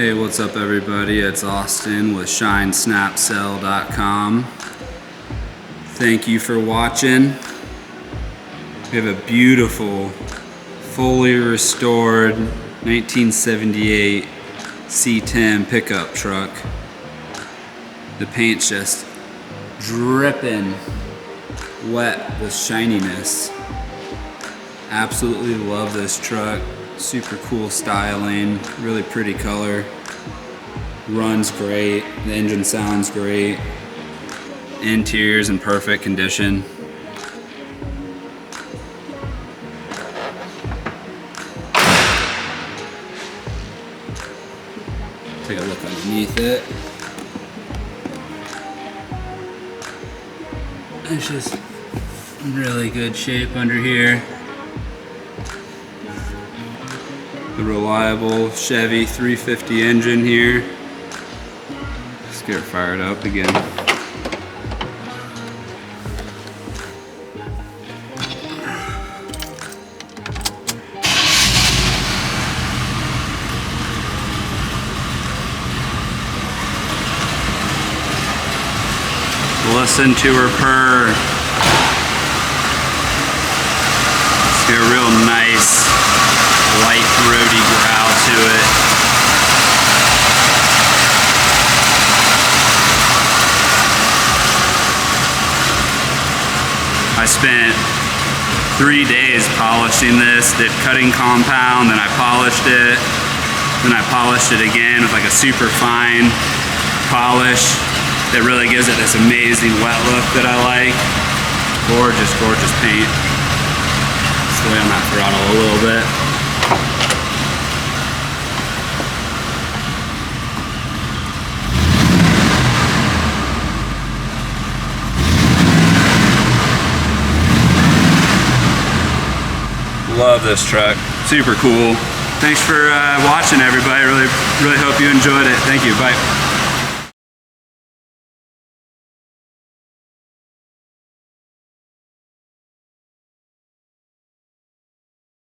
Hey, what's up everybody? It's Austin with ShineSnapCell.com. Thank you for watching. We have a beautiful, fully restored 1978 C10 pickup truck. The paint's just dripping wet with shininess. Absolutely love this truck. Super cool styling, really pretty color. Runs great, the engine sounds great. Interior's in perfect condition. Take a look underneath it. It's just in really good shape under here. The reliable Chevy 350 engine here. Let's get her fired up again. Listen to her purr. It's got a real nice light throaty growl to it. I spent 3 days polishing this, did cutting compound, then I polished it, then I polished it again with like a super fine polish that really gives it this amazing wet look that I like. Gorgeous, gorgeous paint. Sway on that throttle a little bit. Love this truck, super cool. Thanks for watching everybody, really hope you enjoyed it. Thank you, bye.